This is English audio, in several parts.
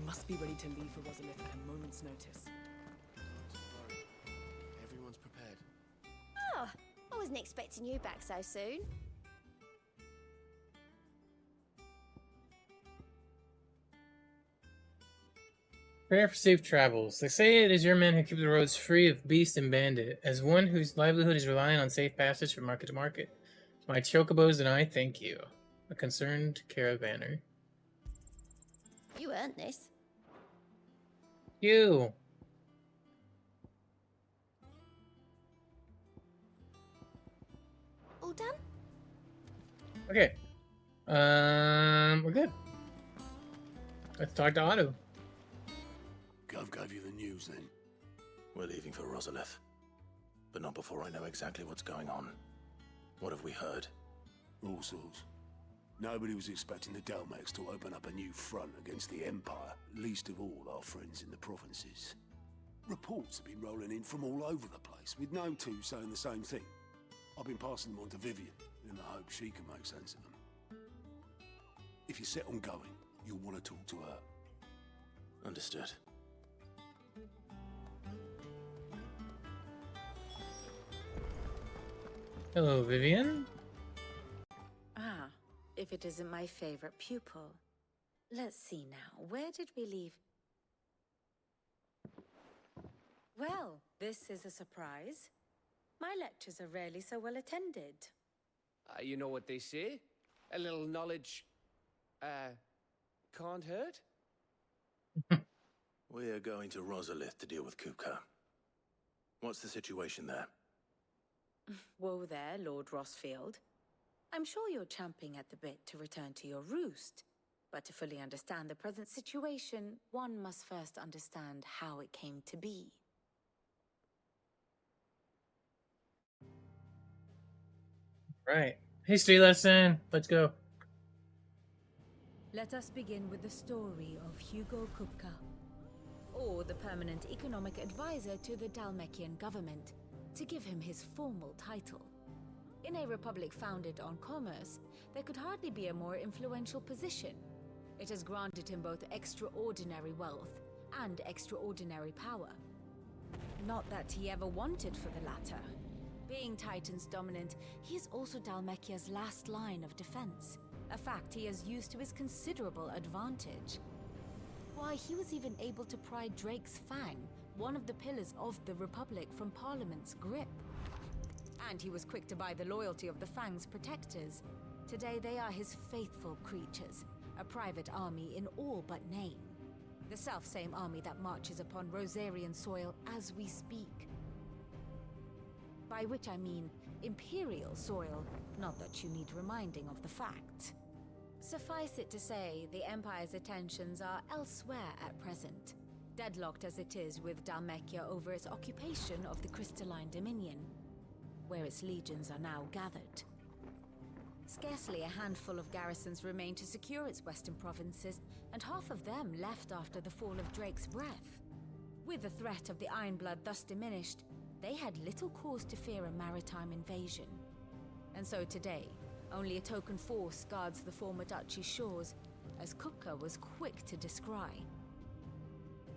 must be ready to leave for Rosalith at a moment's notice. Don't worry. Everyone's prepared. Oh, I wasn't expecting you back so soon. Prayer for safe travels. They say it is your men who keep the roads free of beast and bandit. As one whose livelihood is relying on safe passage from market to market, my chocobos and I thank you. A concerned caravaner. You earned this. You. All done? Okay. We're good. Let's talk to Otto. Gov gave you the news then? We're leaving for Rosalith. But not before I know exactly what's going on. What have we heard? All sorts. Nobody was expecting the Dalmex to open up a new front against the Empire, least of all our friends in the provinces. Reports have been rolling in from all over the place, with no two saying the same thing. I've been passing them on to Vivian, in the hope she can make sense of them. If you're set on going, you'll want to talk to her. Understood. Hello, Vivian. Ah, if it isn't my favorite pupil. Let's see now, where did we leave? Well, this is a surprise. My lectures are rarely so well attended. You know what they say? A little knowledge, can't hurt? We're going to Rosalith to deal with Kupka. What's the situation there? Whoa there, Lord Rossfield. I'm sure you're champing at the bit to return to your roost. But to fully understand the present situation, one must first understand how it came to be. Right. History lesson. Let's go. Let us begin with the story of Hugo Kupka, or the permanent economic advisor to the Dalmekian government, to give him his formal title. In a republic founded on commerce, there could hardly be a more influential position. It has granted him both extraordinary wealth and extraordinary power. Not that he ever wanted for the latter. Being Titan's dominant, he is also Dalmekia's last line of defense, a fact he has used to his considerable advantage. Why, he was even able to pry Drake's Fang, one of the pillars of the Republic, from Parliament's grip. And he was quick to buy the loyalty of the Fang's protectors. Today they are his faithful creatures, a private army in all but name. The self-same army that marches upon Rosarian soil as we speak. By which I mean Imperial soil, not that you need reminding of the fact. Suffice it to say, the Empire's attentions are elsewhere at present, deadlocked as it is with Dalmekia over its occupation of the Crystalline Dominion, where its legions are now gathered. Scarcely a handful of garrisons remain to secure its western provinces, and half of them left after the fall of Drake's Breath. With the threat of the Ironblood thus diminished, they had little cause to fear a maritime invasion. And so today, only a token force guards the former duchy's shores, as Kupka was quick to descry.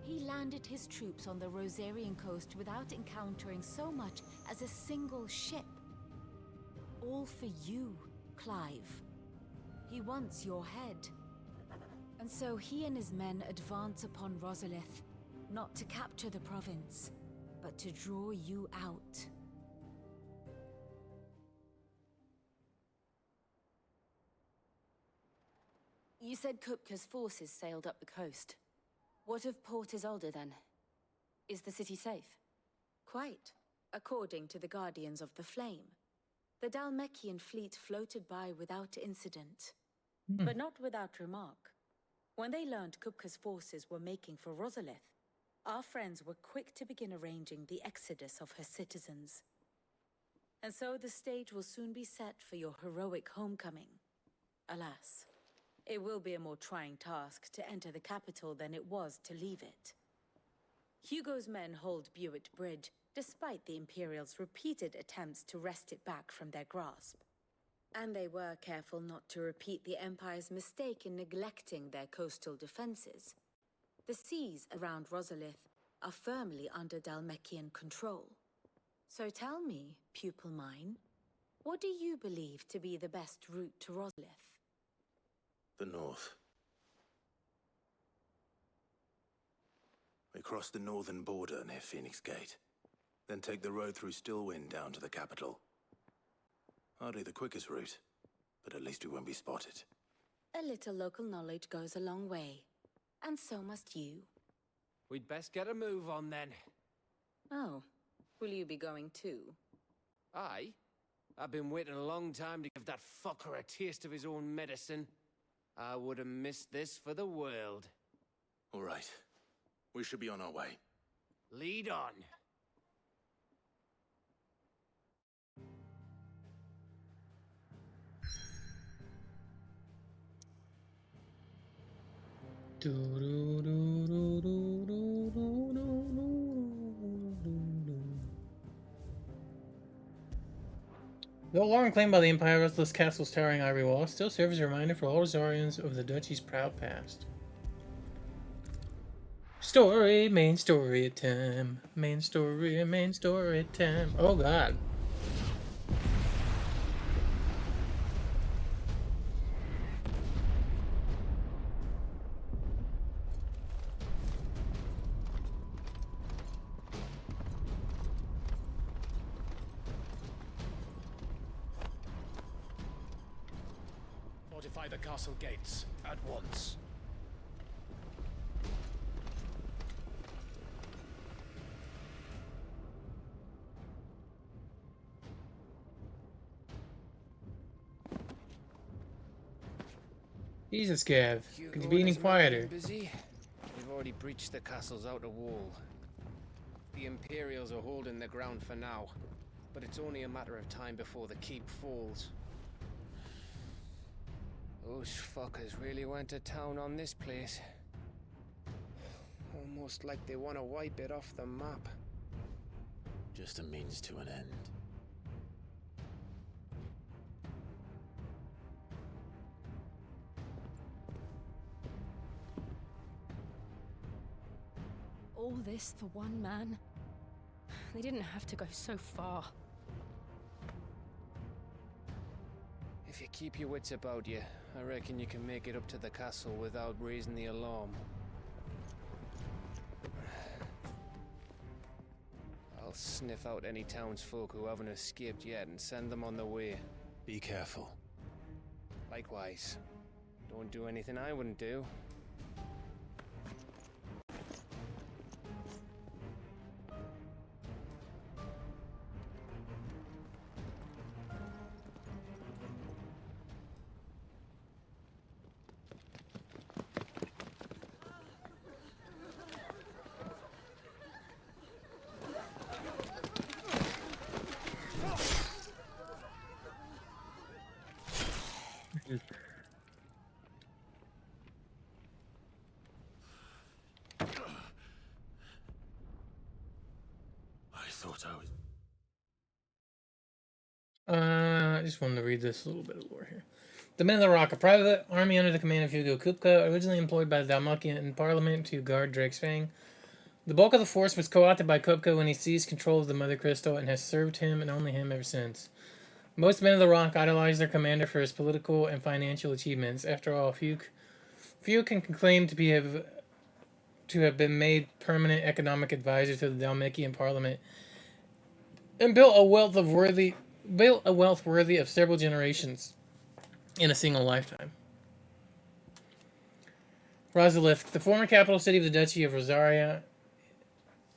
He landed his troops on the Rosarian coast without encountering so much as a single ship. All for you, Clive. He wants your head. And so he and his men advance upon Rosalith, not to capture the province, but to draw you out. You said Kupka's forces sailed up the coast. What of Port Isolde then? Is the city safe? Quite, according to the Guardians of the Flame. The Dalmekian fleet floated by without incident, but not without remark. When they learned Kupka's forces were making for Rosalith, our friends were quick to begin arranging the exodus of her citizens. And so the stage will soon be set for your heroic homecoming. Alas, it will be a more trying task to enter the capital than it was to leave it. Hugo's men hold Buett Bridge, despite the Imperials' repeated attempts to wrest it back from their grasp. And they were careful not to repeat the Empire's mistake in neglecting their coastal defenses. The seas around Rosalith are firmly under Dalmekian control. So tell me, pupil mine, what do you believe to be the best route to Rosalith? The north. We cross the northern border near Phoenix Gate, then take the road through Stillwind down to the capital. Hardly the quickest route, but at least we won't be spotted. A little local knowledge goes a long way, and so must you. We'd best get a move on then. Oh, will you be going too? Aye. I've been waiting a long time to give that fucker a taste of his own medicine. I would have missed this for the world. All right. We should be on our way. Lead on. Though long claimed by the Empire, Restless Castle's towering ivory wall still serves as a reminder for all Rosarians of the duchy's proud past. Main story time. Main story time. Oh god. Fortify the castle gates at once. Jesus, Gav. Hugo Could you be and any his men quieter? been busy? We've already breached the castle's outer wall. The Imperials are holding the ground for now, but it's only a matter of time before the keep falls. Those fuckers really went to town on this place. Almost like they want to wipe it off the map. Just a means to an end. All this for one man? They didn't have to go so far. If you keep your wits about you, I reckon you can make it up to the castle without raising the alarm. I'll sniff out any townsfolk who haven't escaped yet and send them on their way. Be careful. Likewise. Don't do anything I wouldn't do. I thought I was... I just wanted to read this little bit of lore here. The Men of the Rock, a private army under the command of Hugo Kupka, originally employed by the Dalmekian Parliament to guard Drake's Fang. The bulk of the force was co-opted by Kupka when he seized control of the Mother Crystal and has served him and only him ever since. Most Men of the Rock idolize their commander for his political and financial achievements. After all, few can claim to have been made permanent economic advisor to the Dalmekian Parliament and built a wealth worthy of several generations in a single lifetime. Rosalith, the former capital city of the Duchy of Rosaria,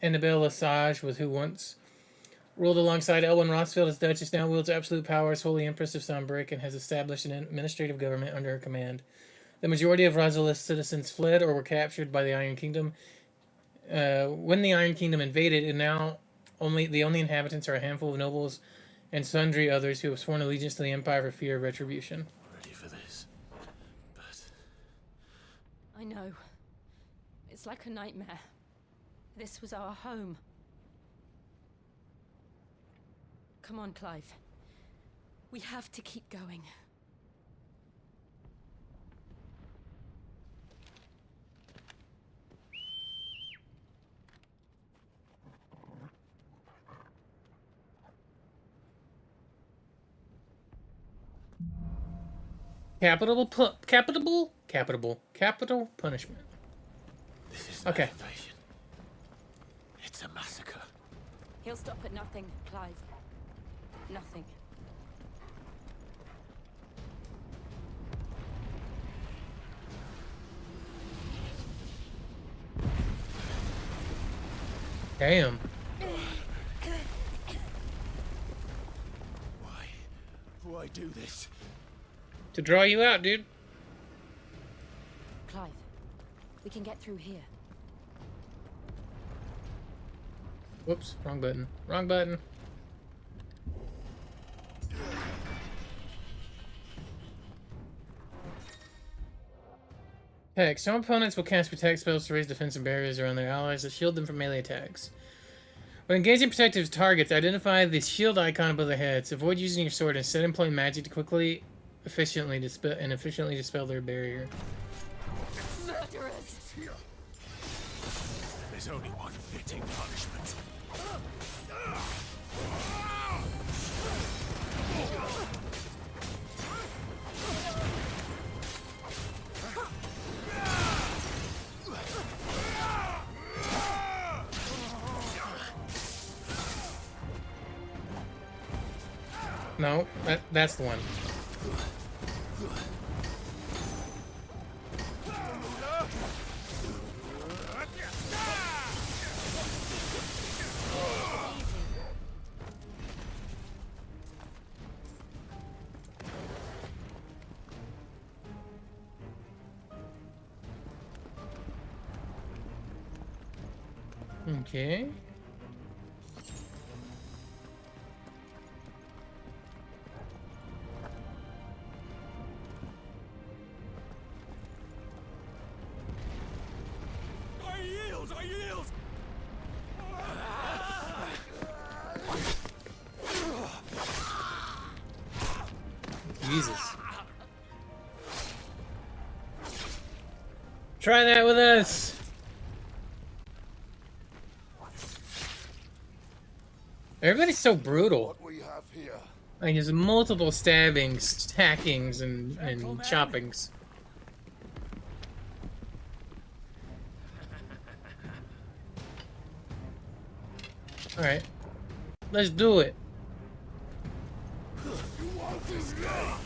Annabelle Lesage was who once ruled alongside Elwyn Rossfield as Duchess, now wields absolute power as Holy Empress of Sombrick and has established an administrative government under her command. The majority of Rosalith's citizens fled or were captured by the Iron Kingdom. When the Iron Kingdom invaded, and now the only inhabitants are a handful of nobles and sundry others who have sworn allegiance to the Empire for fear of retribution. Ready for this. But... I know. It's like a nightmare. This was our home. Come on, Clive. We have to keep going. Capital punishment. This is Okay. invasion. It's a massacre. He'll stop at nothing, Clive. Nothing. Damn. Why do this? To draw you out, dude. Clive, we can get through here. Whoops, wrong button. Wrong button. Heck, some opponents will cast protect spells to raise defensive barriers around their allies to shield them from melee attacks. When engaging protective targets, identify the shield icon above their heads. Avoid using your sword. Instead, employ magic to quickly, efficiently dispel their barrier. Murderers! There's only one fitting punishment. No, that's the one. Okay. I yield! Jesus. Try that with us. Everybody's so brutal. What we have here. Like there's multiple stabbings, hackings, and choppings. All right, let's do it. You want this guy?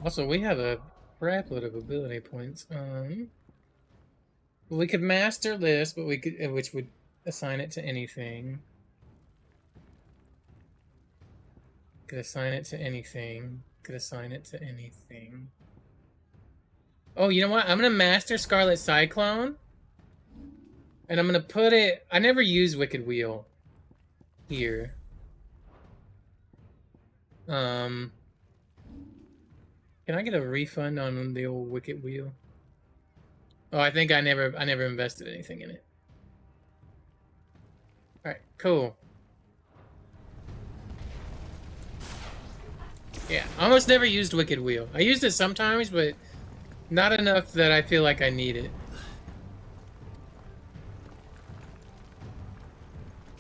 Also, we have a crapload of ability points. We could master this, but we could, which would assign it to anything. Could assign it to anything. Could assign it to anything. Oh, you know what? I'm gonna master Scarlet Cyclone, and I'm gonna put it. I never use Wicked Wheel here. Can I get a refund on the old Wicked Wheel? Oh, I think I never invested anything in it. All right, cool. Yeah, almost never used Wicked Wheel. I used it sometimes, but not enough that I feel like I need it.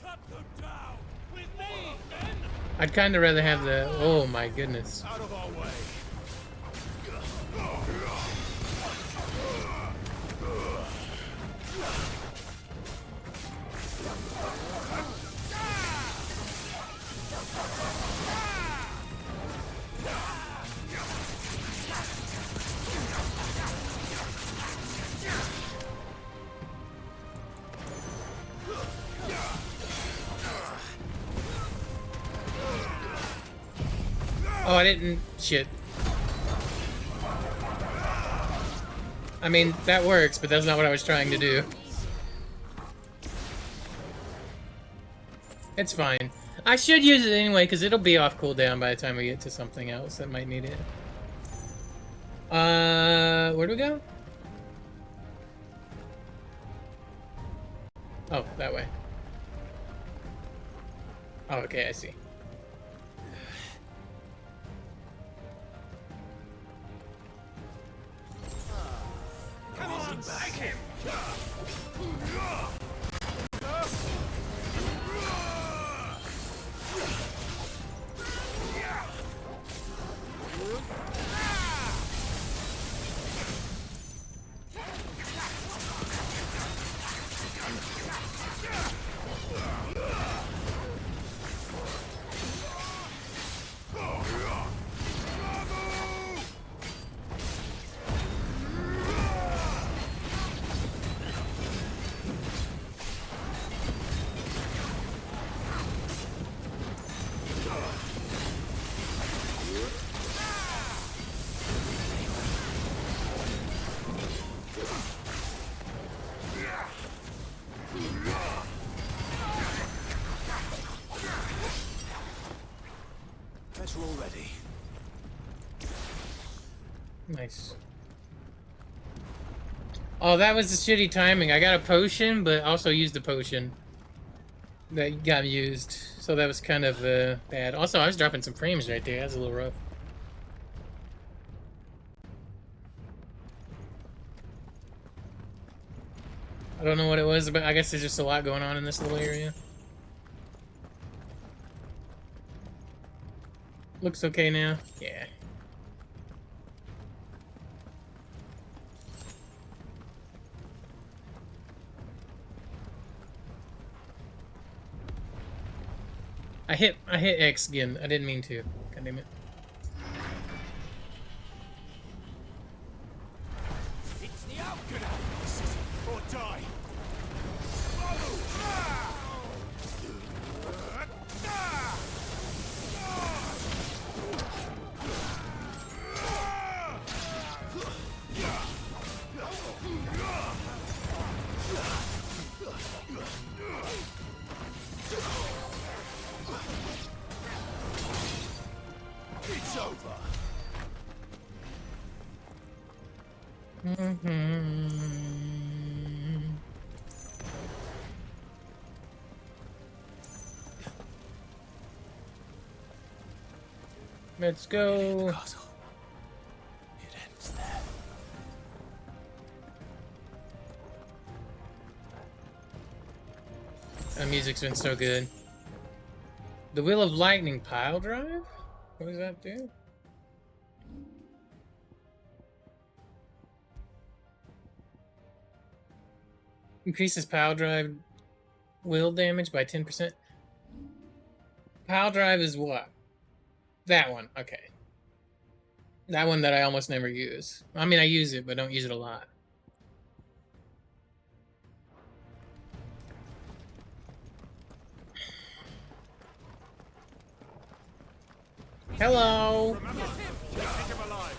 Cut them down! With me, men! I'd kind of rather have the... Oh my goodness. Out of our way! Oh, I didn't... Shit. I mean, that works, but that's not what I was trying to do. It's fine. I should use it anyway, because it'll be off cooldown by the time we get to something else that might need it. Where do we go? Oh, that way. Oh, okay, I see. Come on, back him! Better already. Nice. Oh, that was the shitty timing. I got a potion, but also used the potion that got used. So that was kind of bad. Also, I was dropping some frames right there. That was a little rough. I don't know what it was, but I guess there's just a lot going on in this little area. Looks okay now. Yeah. I hit X again. I didn't mean to. God damn it. It's the outcome! Or die! It's over! Let's go. Castle. It ends there. That music's been so good. The Wheel of Lightning pile drive? What does that do? Increases pile drive will damage by 10%. Pile drive is what? That one, okay. That one that I almost never use. I mean, I use it, but don't use it a lot. Hello! Remember him? Keep him alive!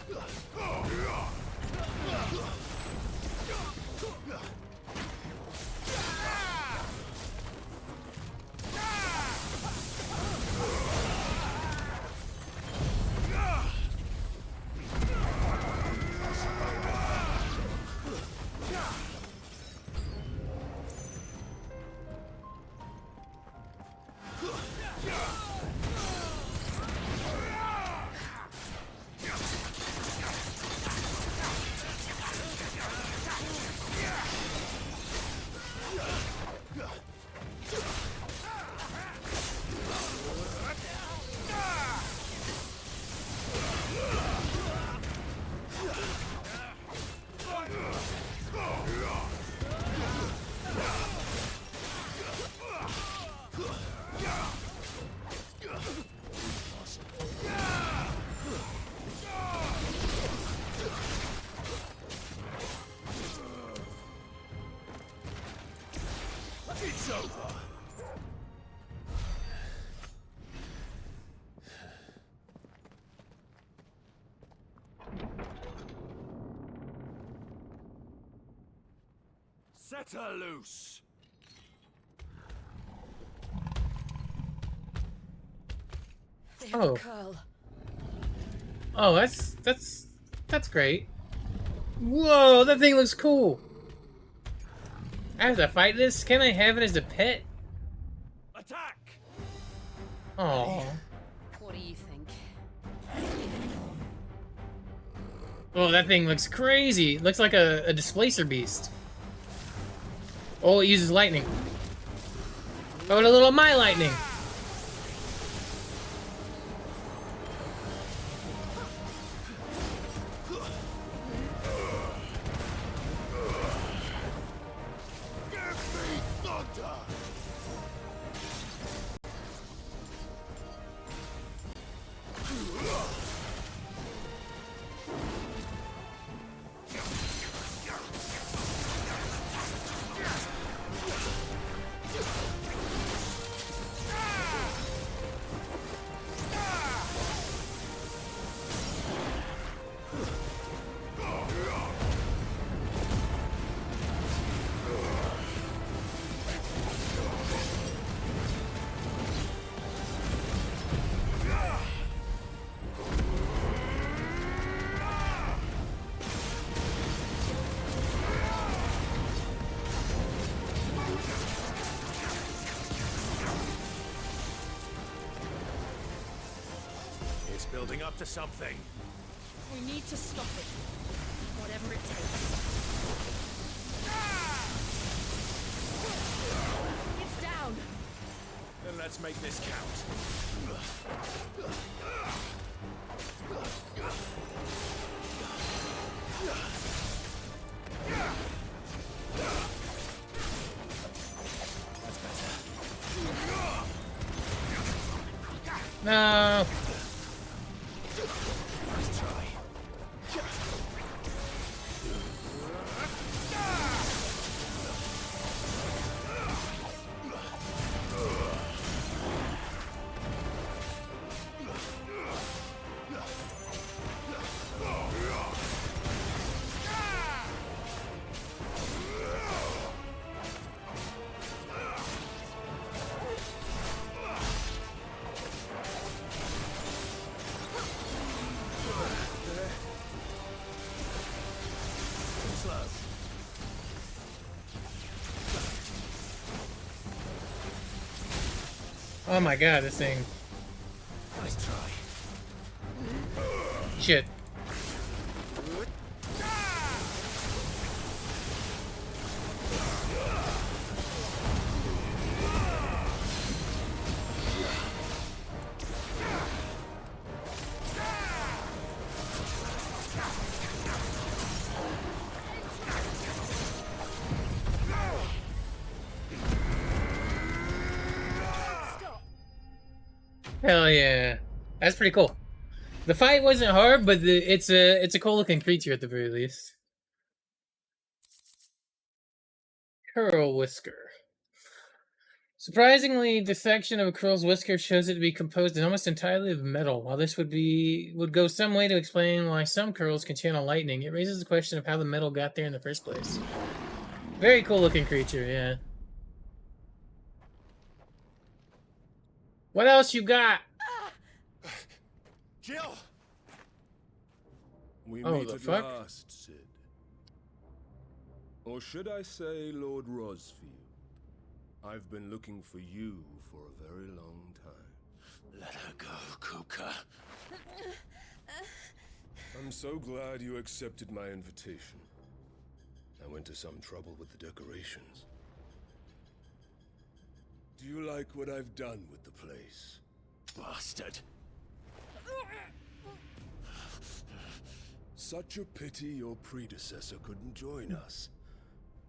It's over! Set her loose! They have Oh. a curl. Oh, that's great. Whoa, that thing looks cool. I have to fight this? Can I have it as a pet? Attack! Oh. What do you think? Oh, that thing looks crazy. It looks like a displacer beast. Oh, it uses lightning. Oh, and a little my lightning. It's building up to something. We need to stop it. Whatever it takes. It's down. Then let's make this count. No. Oh my god, this thing. Nice try. Shit. Hell yeah. That's pretty cool. The fight wasn't hard, but it's a cool looking creature at the very least. Curl Whisker. Surprisingly, the section of a curl's whisker shows it to be composed almost entirely of metal. While this would go some way to explain why some curls can channel lightning, it raises the question of how the metal got there in the first place. Very cool looking creature, yeah. What else you got? Jill! We Oh, meet the at fuck? last, Sid. Or should I say Lord Rosfield? I've been looking for you for a very long time. Let her go, Kupka. I'm so glad you accepted my invitation. I went to some trouble with the decorations. Do you like what I've done with the place? Bastard. Such a pity your predecessor couldn't join us.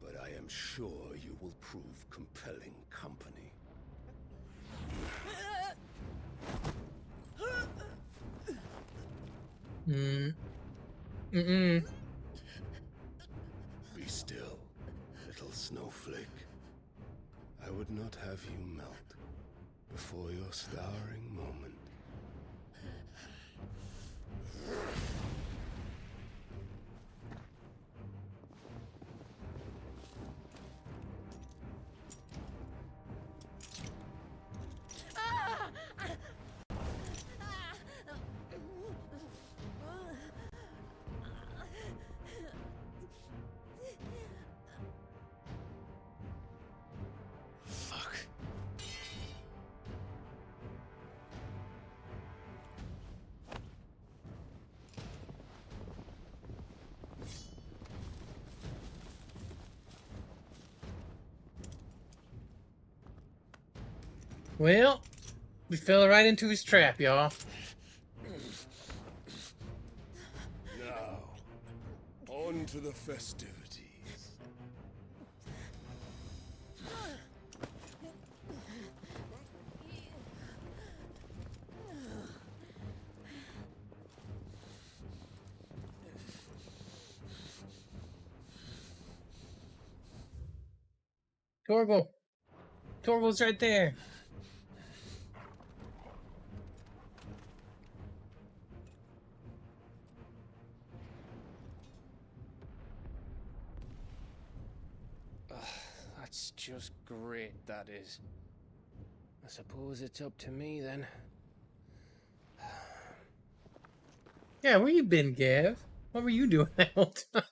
But I am sure you will prove compelling company. Be still, little snowflake. I would not have you melt before your starring moment. Well, we fell right into his trap, y'all. Now, on to the festivities. Torgal. Torgal's right there. That's just great, that is. I suppose it's up to me then. Yeah, where you been, Gav? What were you doing that whole time?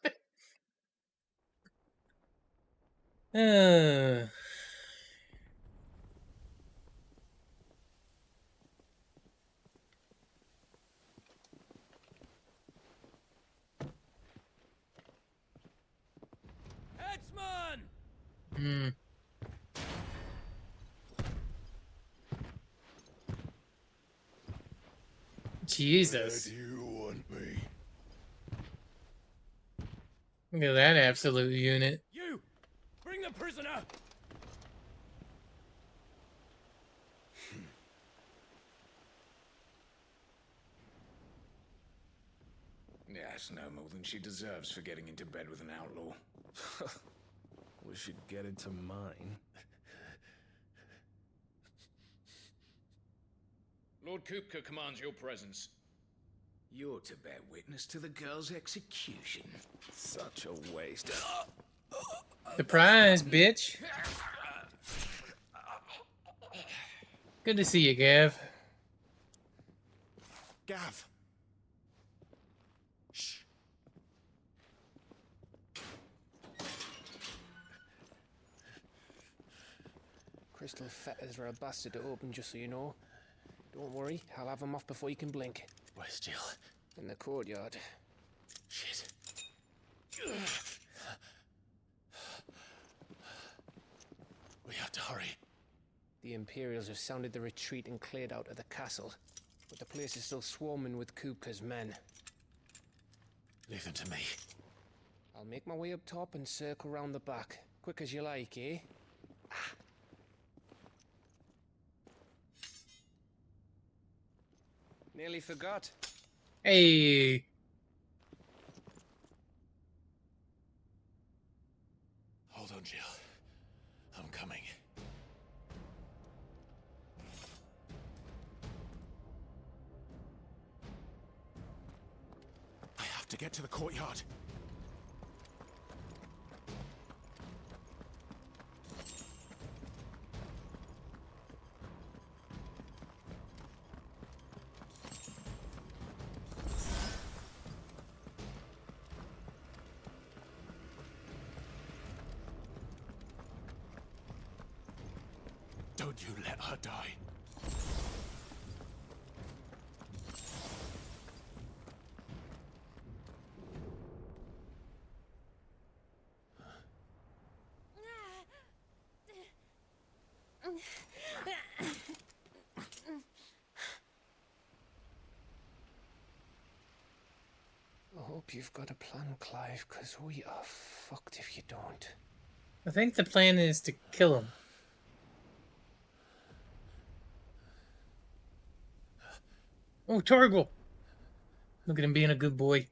Headsman! Hmm. Jesus. Where do you want me? Look at that absolute unit. You! Bring the prisoner! Yes, no more than she deserves for getting into bed with an outlaw. We should get into mine. Lord Kupka commands your presence. You're to bear witness to the girl's execution. Such a waste. Surprise, bitch. Good to see you, Gav. Gav! Shh. Crystal fetters are a bastard to open, just so you know. Don't worry, I'll have them off before you can blink. Where's Jill? In the courtyard. Shit. We have to hurry. The Imperials have sounded the retreat and cleared out of the castle, but the place is still swarming with Kupka's men. Leave them to me. I'll make my way up top and circle round the back. Quick as you like, eh? Nearly forgot. Hey. Hold on, Jill. I'm coming. I have to get to the courtyard. Don't you let her die. I hope you've got a plan, Clive, because we are fucked if you don't. I think the plan is to kill him. Oh, Torgal! Look at him being a good boy.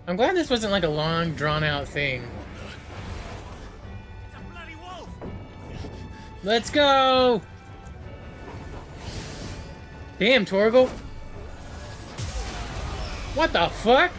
I'm glad this wasn't like a long, drawn-out thing. It's a bloody wolf! Let's go! Damn, Torgal! What the fuck?